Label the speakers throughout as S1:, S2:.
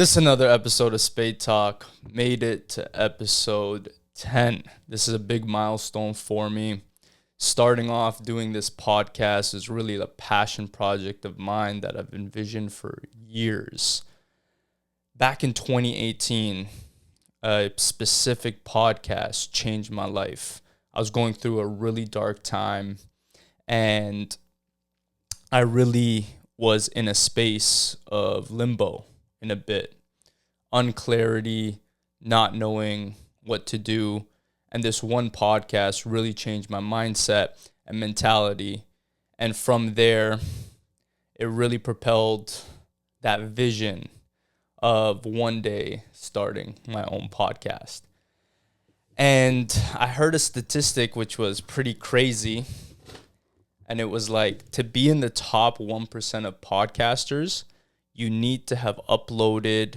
S1: This is another episode of Spade Talk. Made it to episode 10. This is a big milestone for me. Starting off doing this podcast is really a passion project of mine that I've envisioned for years. Back in 2018, a specific podcast changed my life. I was going through a really dark time, and I really was in a space of limbo in a bit. Unclarity, not knowing what to do. And this one podcast really changed my mindset and mentality. And from there, it really propelled that vision of one day starting my own podcast. And I heard a statistic which was pretty crazy. And it was like, to be in the top 1% of podcasters, you need to have uploaded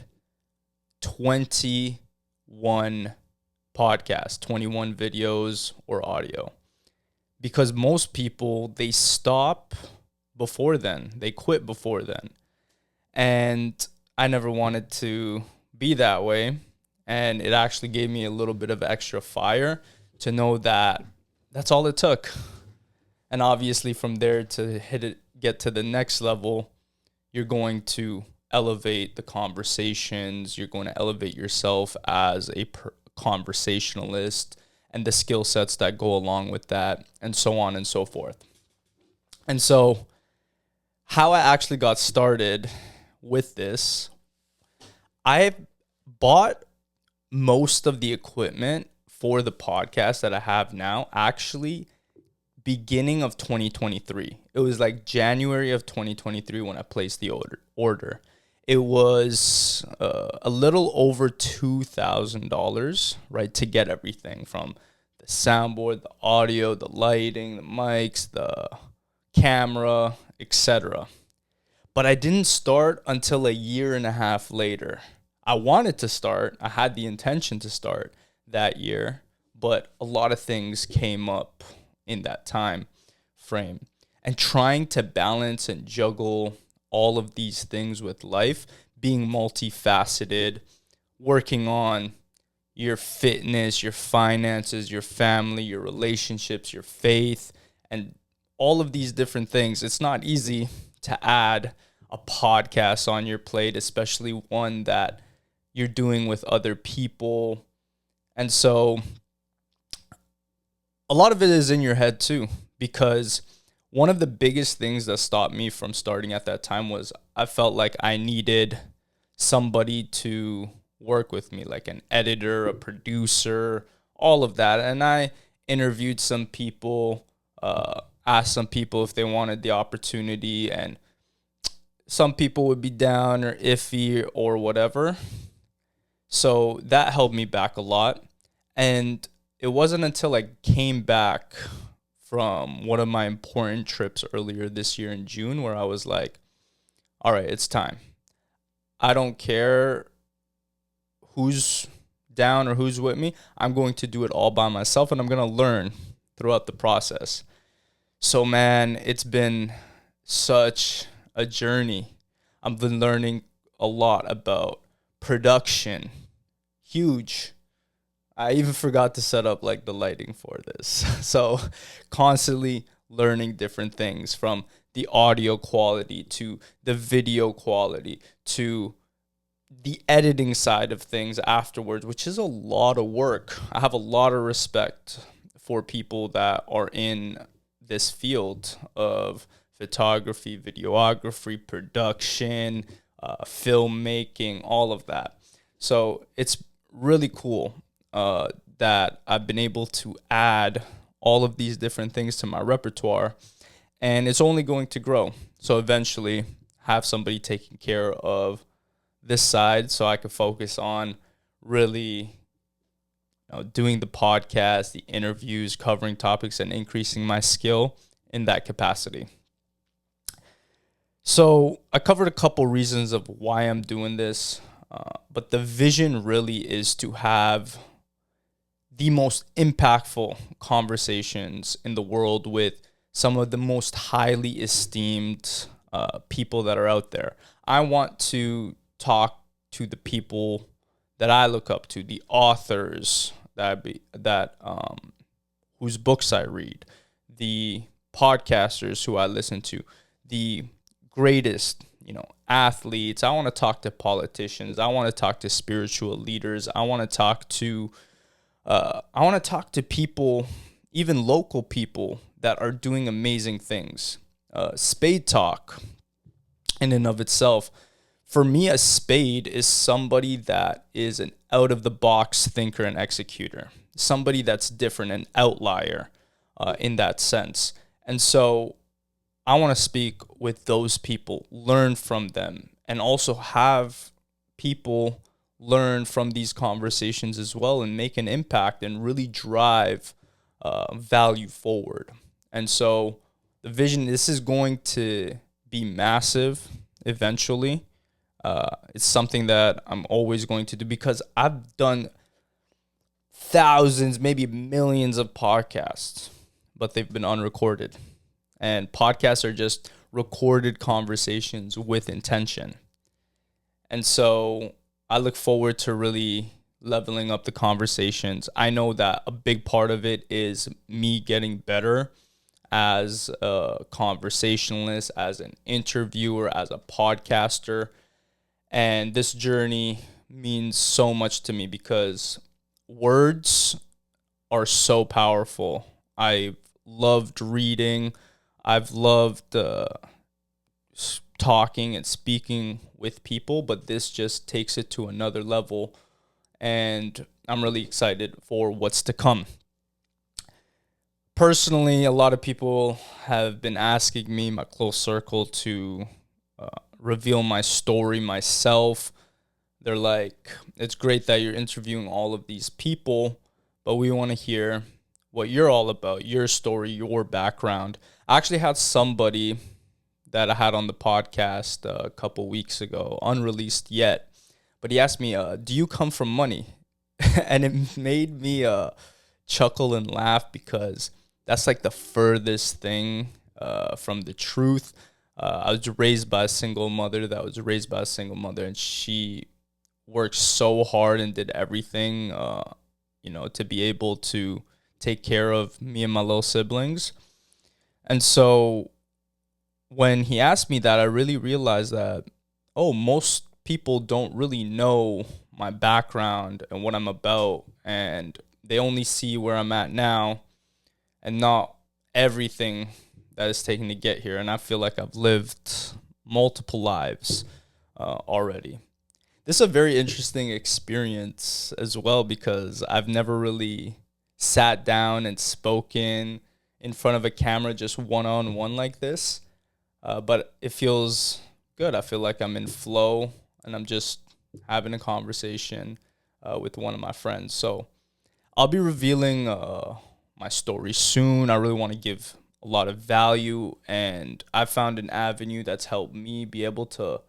S1: 21 podcasts, 21 videos or audio. Because most people, they stop before then. They quit before then. And I never wanted to be that way. And it actually gave me a little bit of extra fire to know that that's all it took. And obviously from there to get to the next level, you're going to elevate the conversations. You're going to elevate yourself as a conversationalist and the skill sets that go along with that, and so on and so forth. And so how I actually got started with this, I bought most of the equipment for the podcast that I have now actually beginning of 2023. It was like January of 2023 when I placed the order. It was a little over $2,000, right, to get everything from the soundboard, the audio, the lighting, the mics, the camera, etc. But I didn't start until a year and a half later. I wanted to start. I had the intention to start that year, but a lot of things came up in that time frame. And trying to balance and juggle all of these things with life, being multifaceted, working on your fitness, your finances, your family, your relationships, your faith, and all of these different things. It's not easy to add a podcast on your plate, especially one that you're doing with other people. And so a lot of it is in your head too, because one of the biggest things that stopped me from starting at that time was I felt like I needed somebody to work with me, like an editor, a producer, all of that. And I interviewed some people, asked some people if they wanted the opportunity, and some people would be down or iffy or whatever. So that held me back a lot. And it wasn't until I came back from one of my important trips earlier this year in June where I was like, all right, it's time. I don't care who's down or who's with me. I'm going to do it all by myself, and I'm going to learn throughout the process. So, man, it's been such a journey. I've been learning a lot about production. Huge. I even forgot to set up like the lighting for this. So constantly learning different things, from the audio quality to the video quality to the editing side of things afterwards, which is a lot of work. I have a lot of respect for people that are in this field of photography, videography, production, filmmaking, all of that. So it's really cool that I've been able to add all of these different things to my repertoire, and it's only going to grow. So eventually have somebody taking care of this side so I can focus on really doing the podcast, the interviews, covering topics, and increasing my skill in that capacity. So I covered a couple reasons of why I'm doing this, but the vision really is to have the most impactful conversations in the world with some of the most highly esteemed people that are out there. I want to talk to the people that I look up to, the authors whose books I read, the podcasters who I listen to, the greatest, athletes. I want to talk to politicians. I want to talk to spiritual leaders. I want to talk to people, even local people that are doing amazing things. Spade talk, in and of itself. For me, a spade is somebody that is an out-of-the-box thinker and executor, somebody that's different, an outlier in that sense. And so I want to speak with those people, learn from them, and also have people learn from these conversations as well and make an impact and really drive value forward. And so the vision, this is going to be massive eventually. It's something that I'm always going to do because I've done thousands, maybe millions of podcasts, but they've been unrecorded. And podcasts are just recorded conversations with intention. And so I look forward to really leveling up the conversations. I know that a big part of it is me getting better as a conversationalist, as an interviewer, as a podcaster. And this journey means so much to me because words are so powerful. I've loved reading. I've loved talking and speaking with people, but this just takes it to another level. And I'm really excited for what's to come. Personally, a lot of people have been asking me, my close circle, to reveal my story myself. They're like, it's great that you're interviewing all of these people, but we want to hear what you're all about, your story, your background. I actually had somebody that I had on the podcast a couple weeks ago, unreleased yet, but he asked me, do you come from money? And it made me chuckle and laugh because that's like the furthest thing from the truth. I was raised by a single mother and she worked so hard and did everything, to be able to take care of me and my little siblings. And so when he asked me that, I really realized that, most people don't really know my background and what I'm about, and they only see where I'm at now and not everything that is taken to get here. And I feel like I've lived multiple lives already. This is a very interesting experience as well because I've never really sat down and spoken in front of a camera just one-on-one like this. But it feels good. I feel like I'm in flow and I'm just having a conversation with one of my friends. So I'll be revealing my story soon. I really want to give a lot of value, and I found an avenue that's helped me be able to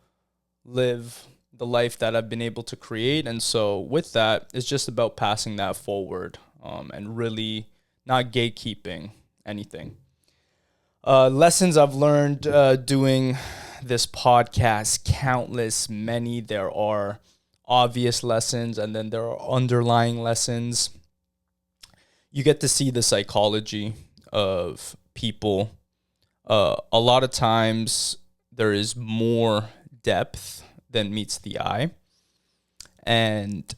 S1: live the life that I've been able to create. And so with that, it's just about passing that forward and really not gatekeeping anything. Lessons I've learned doing this podcast, countless, many. There are obvious lessons and then there are underlying lessons. You get to see the psychology of people. A lot of times there is more depth than meets the eye. And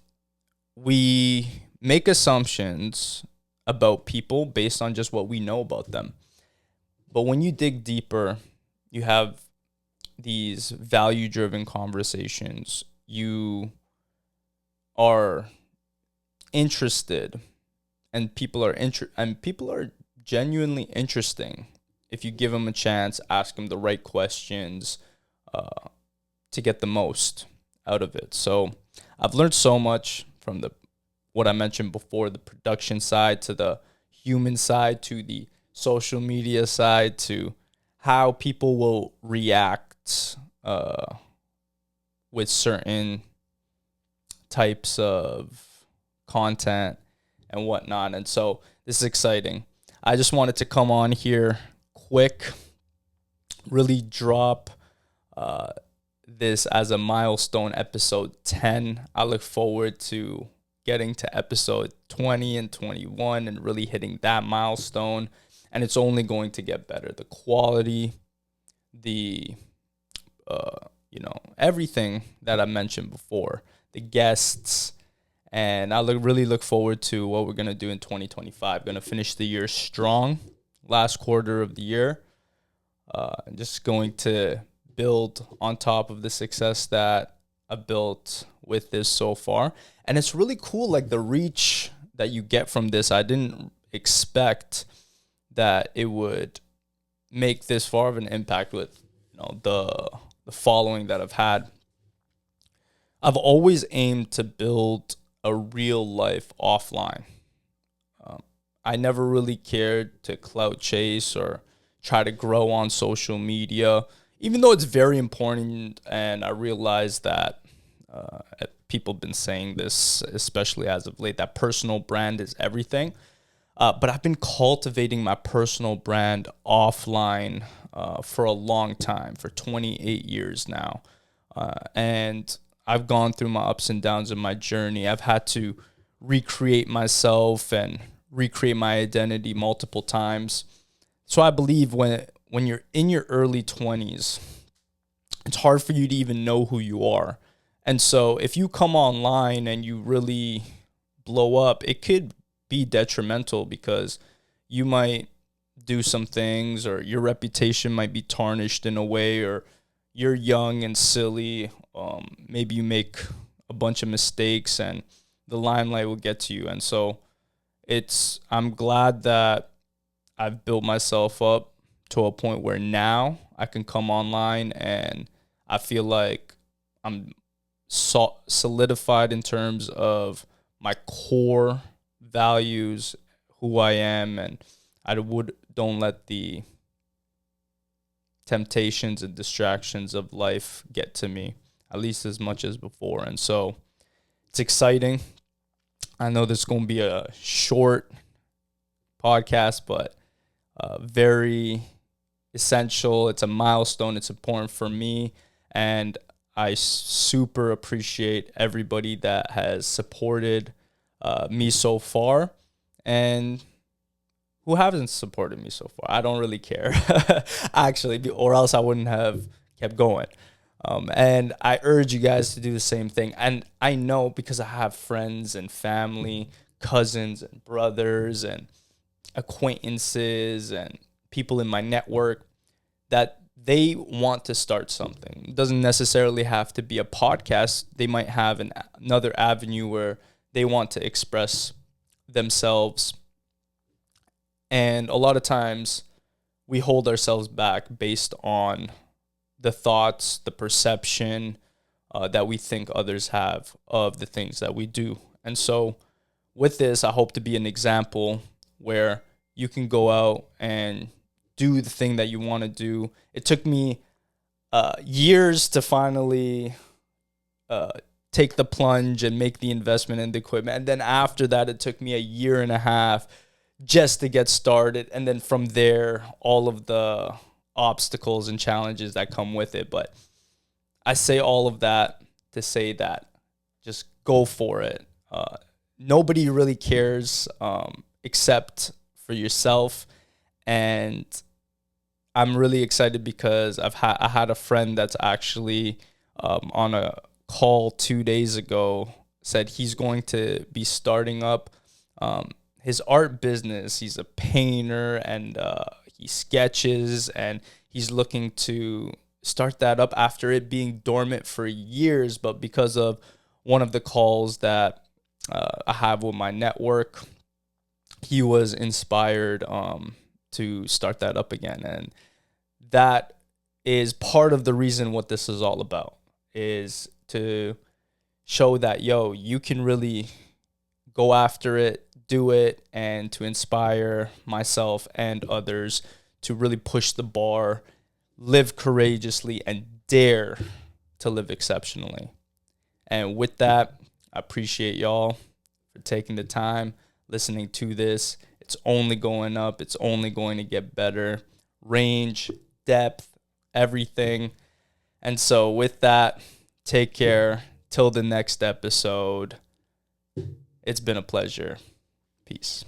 S1: we make assumptions about people based on just what we know about them. But when you dig deeper, you have these value-driven conversations. You are interested, and people are genuinely interesting if you give them a chance, ask them the right questions to get the most out of it. So I've learned so much from what I mentioned before, the production side to the human side to the social media side to how people will react with certain types of content and whatnot. And so this is exciting. I just wanted to come on here quick, really drop this as a milestone episode 10. I look forward to getting to episode 20 and 21 and really hitting that milestone. And it's only going to get better. The quality, the, everything that I mentioned before, the guests. And I really look forward to what we're going to do in 2025. Going to finish the year strong, last quarter of the year. Just going to build on top of the success that I've built with this so far. And it's really cool, like the reach that you get from this. I didn't expect that it would make this far of an impact with the following that I've had. I've always aimed to build a real life offline. I never really cared to clout chase or try to grow on social media, even though it's very important. And I realize that people have been saying this, especially as of late, that personal brand is everything. But I've been cultivating my personal brand offline for a long time, for 28 years now. And I've gone through my ups and downs in my journey. I've had to recreate myself and recreate my identity multiple times. So I believe when you're in your early 20s, it's hard for you to even know who you are. And so if you come online and you really blow up, it could be detrimental because you might do some things or your reputation might be tarnished in a way, or you're young and silly. Maybe you make a bunch of mistakes and the limelight will get to you. And so I'm glad that I've built myself up to a point where now I can come online and I feel like I'm solidified in terms of my core values, who I am, and I don't let the temptations and distractions of life get to me, at least as much as before. And so it's exciting. I know this is going to be a short podcast, but very essential. It's a milestone. It's important for me. And I super appreciate everybody that has supported me so far and who haven't supported me so far. I don't really care, actually, or else I wouldn't have kept going. And I urge you guys to do the same thing. And I know because I have friends and family, cousins and brothers and acquaintances and people in my network that they want to start something. It doesn't necessarily have to be a podcast. They might have another avenue where they want to express themselves. And a lot of times we hold ourselves back based on the thoughts, the perception that we think others have of the things that we do. And so with this, I hope to be an example where you can go out and do the thing that you want to do. It took me years to finally take the plunge and make the investment in the equipment. And then after that, it took me a year and a half just to get started. And then from there, all of the obstacles and challenges that come with it. But I say all of that to say that just go for it. Nobody really cares except for yourself. And I'm really excited because I had a friend that's actually on a call 2 days ago said he's going to be starting up his art business. He's a painter and he sketches, and he's looking to start that up after it being dormant for years. But because of one of the calls that I have with my network, he was inspired to start that up again. And that is part of the reason what this is all about, is to show that, you can really go after it, do it, and to inspire myself and others to really push the bar, live courageously, and dare to live exceptionally. And with that, I appreciate y'all for taking the time listening to this. It's only going up. It's only going to get better. Range, depth, everything. And so with that, take care. Till the next episode. It's been a pleasure. Peace.